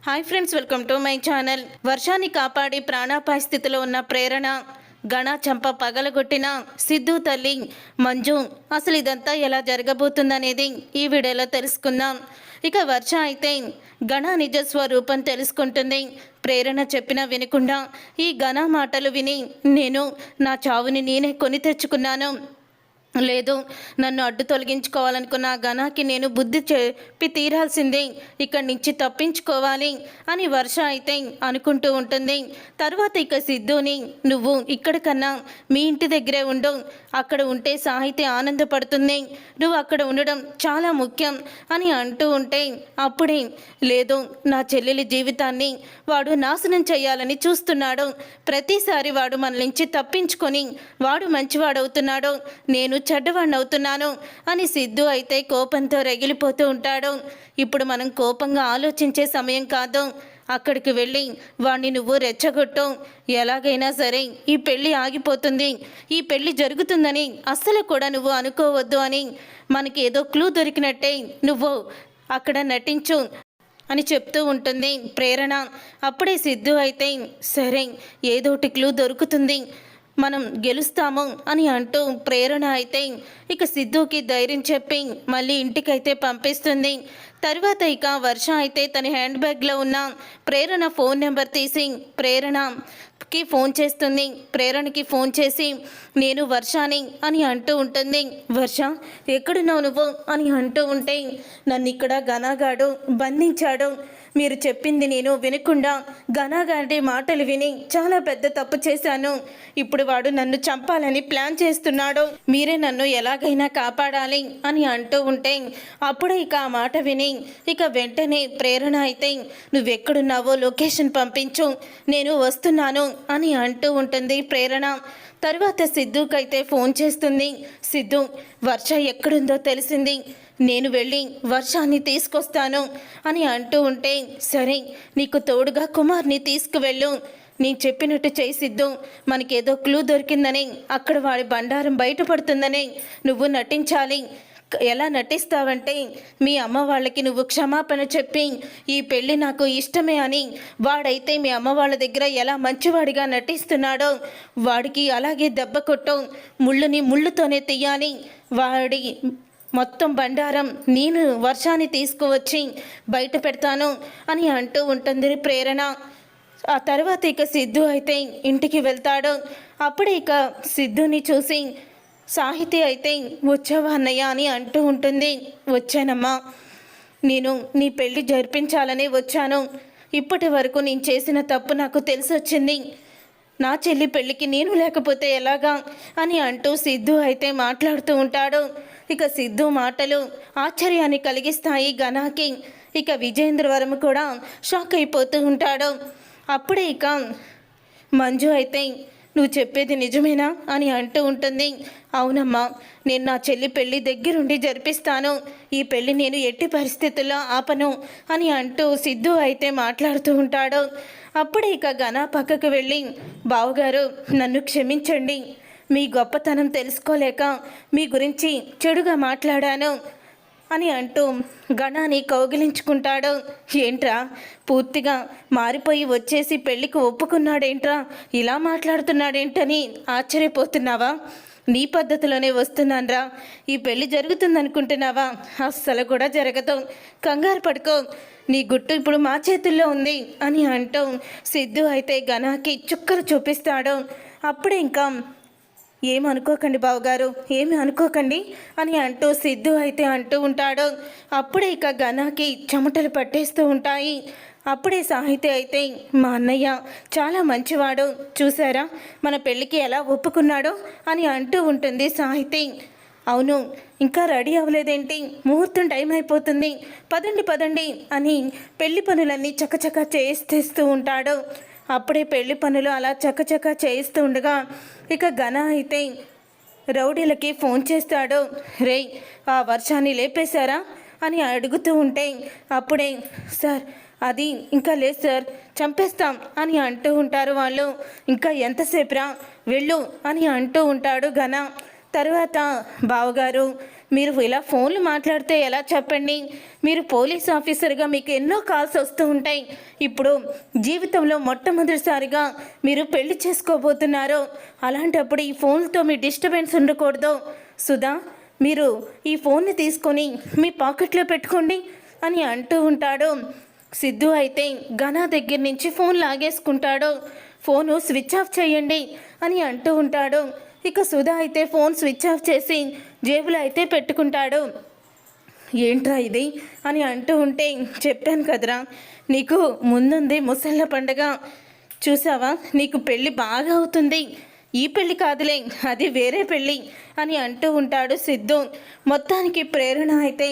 Hi friends, welcome to my channel. వర్షాన్ని కాపాడి ప్రాణాపాయ స్థితిలో ఉన్న ప్రేరణ గణ చంప పగలగొట్టిన సిద్ధు తల్లి మంజు, అసలు ఇదంతా ఎలా జరగబోతుందనేది ఈ వీడియోలో తెలుసుకుందాం. ఇక వర్ష అయితే గణ నిజ స్వరూపం తెలుసుకుంటుంది. ప్రేరణ చెప్పినా వినకుండా ఈ గణ మాటలు విని నేను నా చావుని నేనే కొని తెచ్చుకున్నాను, లేదు నన్ను అడ్డు తొలగించుకోవాలనుకున్న గణాకి నేను బుద్ధి చెప్పి తీరాల్సిందే, ఇక్కడి నుంచి తప్పించుకోవాలి అని వర్ష అయితే అనుకుంటూ ఉంటుంది. తర్వాత ఇక సిద్ధుని నువ్వు ఇక్కడ కన్నా మీ ఇంటి దగ్గరే ఉండు, అక్కడ ఉంటే సాహిత్య ఆనందపడుతుంది, నువ్వు అక్కడ ఉండడం చాలా ముఖ్యం అని అంటూ ఉంటే అప్పుడే లేదు నా చెల్లెలి జీవితాన్ని వాడు నాశనం చేయాలని చూస్తున్నాడు, ప్రతిసారి వాడు మన నుంచి తప్పించుకొని వాడు మంచివాడవుతున్నాడు, నేను చెడ్డవాడిని అవుతున్నాను అని సిద్ధు అయితే కోపంతో రగిలిపోతూ ఉంటాడు. ఇప్పుడు మనం కోపంగా ఆలోచించే సమయం కాదు, అక్కడికి వెళ్ళి వాడిని నువ్వు రెచ్చగొట్టు, ఎలాగైనా సరే ఈ పెళ్ళి ఆగిపోతుంది, ఈ పెళ్ళి జరుగుతుందని అస్సలు కూడా నువ్వు అనుకోవద్దు అని మనకి ఏదో క్లూ దొరికినట్టే నువ్వు అక్కడ నటించు అని చెప్తూ ఉంటుంది ప్రేరణ. అప్పుడే సిద్ధు అయితే సరే ఏదోటి క్లూ దొరుకుతుంది, మనం గెలుస్తాము అని అంటూ ప్రేరణ అయితే ఇక సిద్ధుకి ధైర్యం చెప్పి మళ్ళీ ఇంటికైతే పంపిస్తుంది. తర్వాత ఇక వర్ష అయితే తన హ్యాండ్ బ్యాగ్లో ఉన్న ప్రేరణ ఫోన్ నెంబర్ తీసి ప్రేరణకి ఫోన్ చేస్తుంది. ప్రేరణకి ఫోన్ చేసి నేను వర్షాని అని అంటూ ఉంటుంది. వర్ష ఎక్కడున్నావు నువ్వు అని అంటూ ఉంటే నన్ను ఇక్కడ గనాగాడు బంధించాడు, మీరు చెప్పింది నేను వినకుండా గనాగాడి మాటలు విని చాలా పెద్ద తప్పు చేశాను, ఇప్పుడు వాడు నన్ను చంపాలని ప్లాన్ చేస్తున్నాడు, మీరే నన్ను ఎలాగైనా కాపాడాలి అని అంటూ ఉంటే అప్పుడే ఇక ఆ మాట విని ఇక వెంటనే ప్రేరణ అయితే నువ్వెక్కడున్నావో లొకేషన్ పంపించు, నేను వస్తున్నాను అని అంటూ ఉంటుంది ప్రేరణ. తర్వాత సిద్ధుకైతే ఫోన్ చేస్తుంది. సిద్ధు వర్ష ఎక్కడుందో తెలిసింది, నేను వెళ్ళి వర్షాన్ని తీసుకొస్తాను అని అంటూ ఉంటే సరే నీకు తోడుగా కుమార్ని తీసుకువెళ్ళు, నేను చెప్పినట్టు చేయి సిద్ధు, మనకేదో క్లూ దొరికిందని అక్కడ వాడి బండారం బయటపడుతుందని నువ్వు నటించాలి. ఎలా నటిస్తావంటే మీ అమ్మ వాళ్ళకి నువ్వు క్షమాపణ చెప్పి ఈ పెళ్ళి నాకు ఇష్టమే అని, వాడైతే మీ అమ్మ వాళ్ళ దగ్గర ఎలా మంచివాడిగా నటిస్తున్నాడో వాడికి అలాగే దెబ్బ కొట్టు, ముళ్ళుని ముళ్ళుతోనే తీయాలి, వాడి మొత్తం బండారం నేను వర్షాన్ని తీసుకువచ్చి బయట పెడతాను అని అంటూ ఉంటుంది ప్రేరణ. ఆ తర్వాత ఇక సిద్ధు అయితే ఇంటికి వెళ్తాడు. అప్పుడే ఇక సిద్ధుని చూసి సాహితి అయితే వచ్చావా అన్నయ్య అని అంటూ ఉంటుంది. వచ్చానమ్మా, నేను నీ పెళ్ళి జరిపించాలని వచ్చాను, ఇప్పటి వరకు నేను చేసిన తప్పు నాకు తెలిసి వచ్చింది, నా చెల్లి పెళ్ళికి నేను లేకపోతే ఎలాగా అని అంటూ సిద్ధు అయితే మాట్లాడుతూ ఉంటాడు. ఇక సిద్ధు మాటలు ఆశ్చర్యాన్ని కలిగిస్తాయి గణాకి. ఇక విజయేంద్రవరం కూడా షాక్ అయిపోతూ ఉంటాడు. అప్పుడే ఇక మంజు అయితే నువ్వు చెప్పేది నిజమేనా అని అంటూ ఉంటుంది. అవునమ్మా, నేను నా చెల్లి పెళ్ళి దగ్గరుండి జరిపిస్తాను, ఈ పెళ్ళి నేను ఎట్టి పరిస్థితుల్లో ఆపను అని అంటూ సిద్ధు అయితే మాట్లాడుతూ ఉంటాడు. అప్పుడే ఇక గణ పక్కకు వెళ్ళి బావగారు నన్ను క్షమించండి, మీ గొప్పతనం తెలుసుకోలేక మీ గురించి చెడుగా మాట్లాడాను అని అంటూ గణాన్ని కౌగిలించుకుంటాడు. ఏంట్రా పూర్తిగా మారిపోయి వచ్చేసి పెళ్ళికి ఒప్పుకున్నాడేంట్రా, ఇలా మాట్లాడుతున్నాడేంటని ఆశ్చర్యపోతున్నావా? నీ పద్ధతిలోనే వస్తున్నాన్రా, ఈ పెళ్ళి జరుగుతుందనుకుంటున్నావా? అస్సలు కూడా జరగదు, కంగారు పడుకో, నీ గుట్టు ఇప్పుడు మా చేతుల్లో ఉంది అని అంటూ సిద్ధు అయితే గణాకి చుక్కలు చూపిస్తాడు. అప్పుడే ఇంకా ఏమనుకోకండి బావగారు, ఏమి అనుకోకండి అని అంటూ సిద్ధు అయితే అంటూ ఉంటాడు. అప్పుడే ఇక గణాకి చెమటలు పట్టేస్తూ ఉంటాయి. అప్పుడే సాహితి అయితే మా అన్నయ్య చాలా మంచివాడు, చూసారా మన పెళ్ళికి ఎలా ఒప్పుకున్నాడో అని అంటూ ఉంటుంది సాహితి. అవును, ఇంకా రెడీ అవ్వలేదేంటి, ముహూర్తం టైం అయిపోతుంది, పదండి పదండి అని పెళ్లి పనులన్నీ చకచకా చేస్తూ ఉంటాడు. అప్పుడే పెళ్లి పనులు అలా చకచకా చేయిస్తూ ఉండగా ఇక గణ అయితే రౌడీలకి ఫోన్ చేస్తాడు. రే ఆ వర్షాన్ని లేపేశారా అని అడుగుతూ ఉంటే అప్పుడే సార్ అది ఇంకా లేదు సార్, చంపేస్తాం అని అంటూ ఉంటారు వాళ్ళు. ఇంకా ఎంతసేపురా, వెళ్ళు అని అంటూ ఉంటాడు గణ. తర్వాత బావగారు మీరు ఇలా ఫోన్లు మాట్లాడితే ఎలా చెప్పండి? మీరు పోలీస్ ఆఫీసర్గా మీకు ఎన్నో కాల్స్ వస్తూ ఉంటాయి. ఇప్పుడు జీవితంలో మొట్టమొదటిసారిగా మీరు పెళ్లి చేసుకోబోతున్నారు. అలాంటప్పుడు ఈ ఫోన్లతో మీ డిస్టర్బెన్స్ ఉండకూడదు. సుధా, మీరు ఈ ఫోన్ని తీసుకొని మీ పాకెట్లో పెట్టుకోండి అని అంటూ ఉంటాడు. సిద్ధు అయితే ఘన దగ్గర నుంచి ఫోన్ లాగేసుకుంటాడు. ఫోను స్విచ్ ఆఫ్ చేయండి అని అంటూ ఉంటాడు. ఇక సుధా అయితే ఫోన్ స్విచ్ ఆఫ్ చేసి జేబులో అయితే పెట్టుకుంటాడు. ఏంట్రా ఇది అని అంటూ ఉంటే, చెప్పాను కదరా నీకు ముందుంది ముసళ్ళ పండగ, చూసావా నీకు పెళ్ళి బాగా అవుతుంది, ఈ పెళ్ళి కాదులే అది వేరే పెళ్ళి అని అంటూ ఉంటాడు సిద్ధు. మొత్తానికి ప్రేరణ అయితే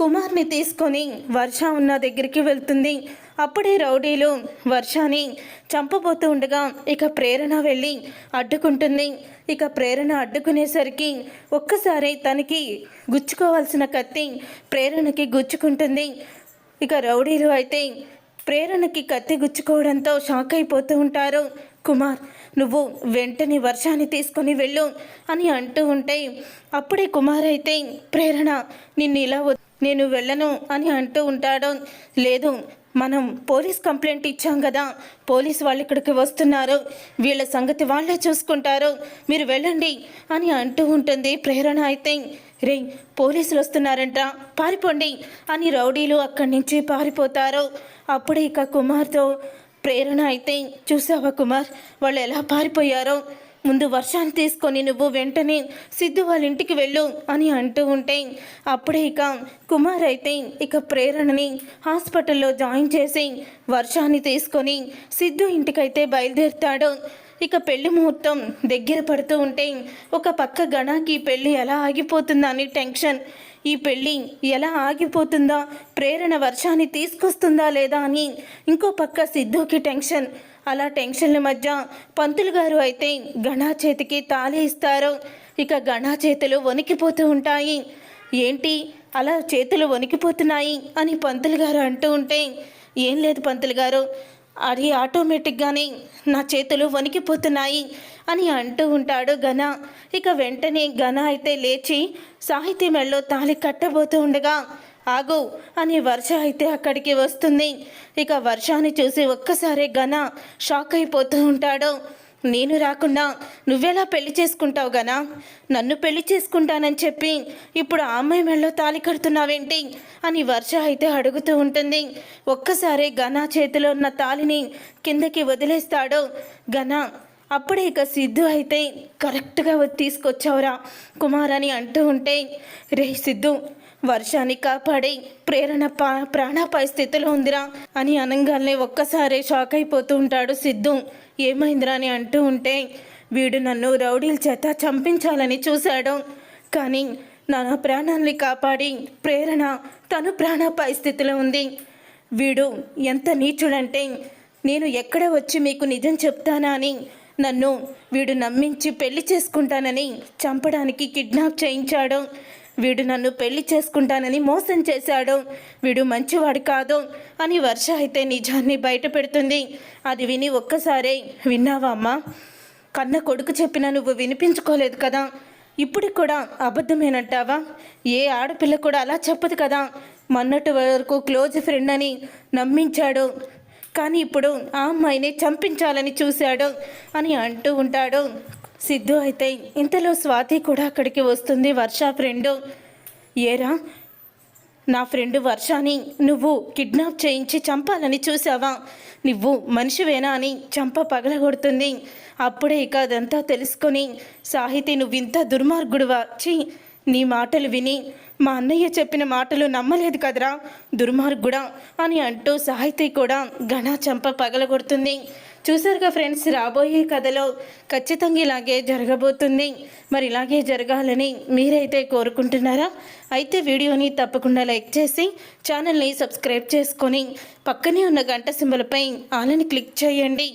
కుమార్ని తీసుకొని వర్ష ఉన్న దగ్గరికి వెళ్తుంది. అప్పుడే రౌడీలు వర్షాని చంపబోతూ ఉండగా ఇక ప్రేరణ వెళ్ళి అడ్డుకుంటుంది. ఇక ప్రేరణ అడ్డుకునేసరికి ఒక్కసారి తనకి గుచ్చుకోవాల్సిన కత్తి ప్రేరణకి గుచ్చుకుంటుంది. ఇక రౌడీలు అయితే ప్రేరణకి కత్తి గుచ్చుకోవడంతో షాక్ అయిపోతూ ఉంటారు. కుమార్, నువ్వు వెంటనే వర్షాన్ని తీసుకొని వెళ్ళు అని అంటూ ఉంటే, అప్పుడే కుమార్ అయితే ప్రేరణ నిన్ను ఇలా నేను వెళ్ళను అని అంటూ ఉంటాడు. లేదు, మనం పోలీస్ కంప్లైంట్ ఇచ్చాం కదా, పోలీస్ వాళ్ళు ఇక్కడికి వస్తున్నారు, వీళ్ళ సంగతి వాళ్ళే చూసుకుంటారు, మీరు వెళ్ళండి అని అంటూ ఉంటుంది ప్రేరణ. అయితే రే, పోలీసులు వస్తున్నారంట, పారిపోండి అని రౌడీలు అక్కడి నుంచి పారిపోతారు. అప్పుడే ఇక కుమార్తో ప్రేరణ అయితే, చూసావా కుమార్ వాళ్ళు ఎలా పారిపోయారో, ముందు వర్షాన్ని తీసుకొని నువ్వు వెంటనే సిద్ధు వాళ్ళ ఇంటికి వెళ్ళు అని అంటూ ఉంటే, అప్పుడే ఇక కుమార్ అయితే ఇక ప్రేరణని హాస్పిటల్లో జాయిన్ చేసి వర్షాన్ని తీసుకొని సిద్ధు ఇంటికైతే బయలుదేరుతాడు. ఇక పెళ్లి ముహూర్తం దగ్గర పడుతూ ఉంటే ఒక పక్క గణకి పెళ్ళి ఎలా ఆగిపోతుందా అని టెన్షన్, ఈ పెళ్ళి ఎలా ఆగిపోతుందా, ప్రేరణ వర్షాన్ని తీసుకొస్తుందా లేదా అని ఇంకో పక్క సిద్ధుకి టెన్షన్. అలా టెన్షన్ల మధ్య పంతులు గారు అయితే గణా చేతికి తాళి ఇస్తారు. ఇక గణా చేతులు వణికిపోతూ ఉంటాయి. ఏంటి అలా చేతులు వణికిపోతున్నాయి అని పంతులు గారు అంటూ ఉంటే, ఏం లేదు పంతులు గారు, అది ఆటోమేటిక్గానే నా చేతులు వణికిపోతున్నాయి అని అంటూ ఉంటాడు ఘన. ఇక వెంటనే ఘన అయితే లేచి సాహితీ మెళ్ళో తాళి కట్టబోతూ ఉండగా, ఆగు అని వర్ష అయితే అక్కడికి వస్తుంది. ఇక వర్షాన్ని చూసి ఒక్కసారి ఘన షాక్ అయిపోతూ ఉంటాడు. నేను రాకుండా నువ్వెలా పెళ్లి చేసుకుంటావు ఘన? నన్ను పెళ్లి చేసుకుంటానని చెప్పి ఇప్పుడు ఆ అమ్మాయి మెళ్ళో తాళి కడుతున్నావేంటి అని వర్ష అయితే అడుగుతూ ఉంటుంది. ఒక్కసారి ఘన చేతిలో ఉన్న తాళిని కిందకి వదిలేస్తాడు ఘన. అప్పుడే ఇక సిద్ధు అయితే కరెక్ట్గా తీసుకొచ్చావురా కుమార్ అని అంటూ ఉంటే, రే సిద్ధు, వర్షాన్ని కాపాడి ప్రేరణ ప్రాణాపాయ స్థితిలో ఉందిరా అని అనగానే ఒక్కసారి షాక్ అయిపోతూ ఉంటాడు సిద్ధు. ఏమైందిరా అని అంటూ ఉంటే, వీడు నన్ను రౌడీల చేత చంపించాలని చూశాడు, కానీ నా ప్రాణాన్ని కాపాడి ప్రేరణ తను ప్రాణాపాయ స్థితిలో ఉంది. వీడు ఎంత నీచుడంటే, నేను ఎక్కడ వచ్చి మీకు నిజం చెప్తానా అని నన్ను వీడు నమ్మించి పెళ్లి చేసుకుంటానని చంపడానికి కిడ్నాప్ చేయించాడు. వీడు నన్ను పెళ్లి చేసుకుంటానని మోసం చేశాడు, వీడు మంచివాడు కాదు అని వర్ష అయితే నిజాన్ని బయట పెడుతుంది. అది విని ఒక్కసారే, విన్నావా అమ్మా, కన్న కొడుకు చెప్పినా నువ్వు వినిపించుకోలేదు కదా, ఇప్పుడు కూడా అబద్ధమేనంటావా? ఏ ఆడపిల్ల కూడా అలా చెప్పదు కదా, మొన్నటి వరకు క్లోజ్ ఫ్రెండ్ అని నమ్మించాడు, కానీ ఇప్పుడు ఆ అమ్మాయిని చంపించాలని చూశాడు అని అంటూ ఉంటాడు సిద్ధు. అయితే ఇంతలో స్వాతి కూడా అక్కడికి వస్తుంది, వర్ష ఫ్రెండు. ఏరా, నా ఫ్రెండు వర్షాని నువ్వు కిడ్నాప్ చేయించి చంపాలని చూసావా? నువ్వు మనిషివేనా అని చంప పగలగొడుతుంది. అప్పుడే ఇక అదంతా తెలుసుకొని, సాహితీ నువ్వింత దుర్మార్గుడు వచ్చి నీ మాటలు విని మా అన్నయ్య చెప్పిన మాటలు నమ్మలేదు కదరా దుర్మార్గుడా అని అంటూ సాహితీ కూడా ఘన చంప పగలగొడుతుంది. చూసారుగా ఫ్రెండ్స్, రాబోయే కథలో ఖచ్చితంగా ఇలాగే జరగబోతుంది. మరి ఇలాగే జరగాలని మీరైతే కోరుకుంటున్నారా? అయితే వీడియోని తప్పకుండా లైక్ చేసి ఛానల్ని సబ్స్క్రైబ్ చేసుకొని పక్కనే ఉన్న గంట సింబల్పై ఆలని క్లిక్ చేయండి.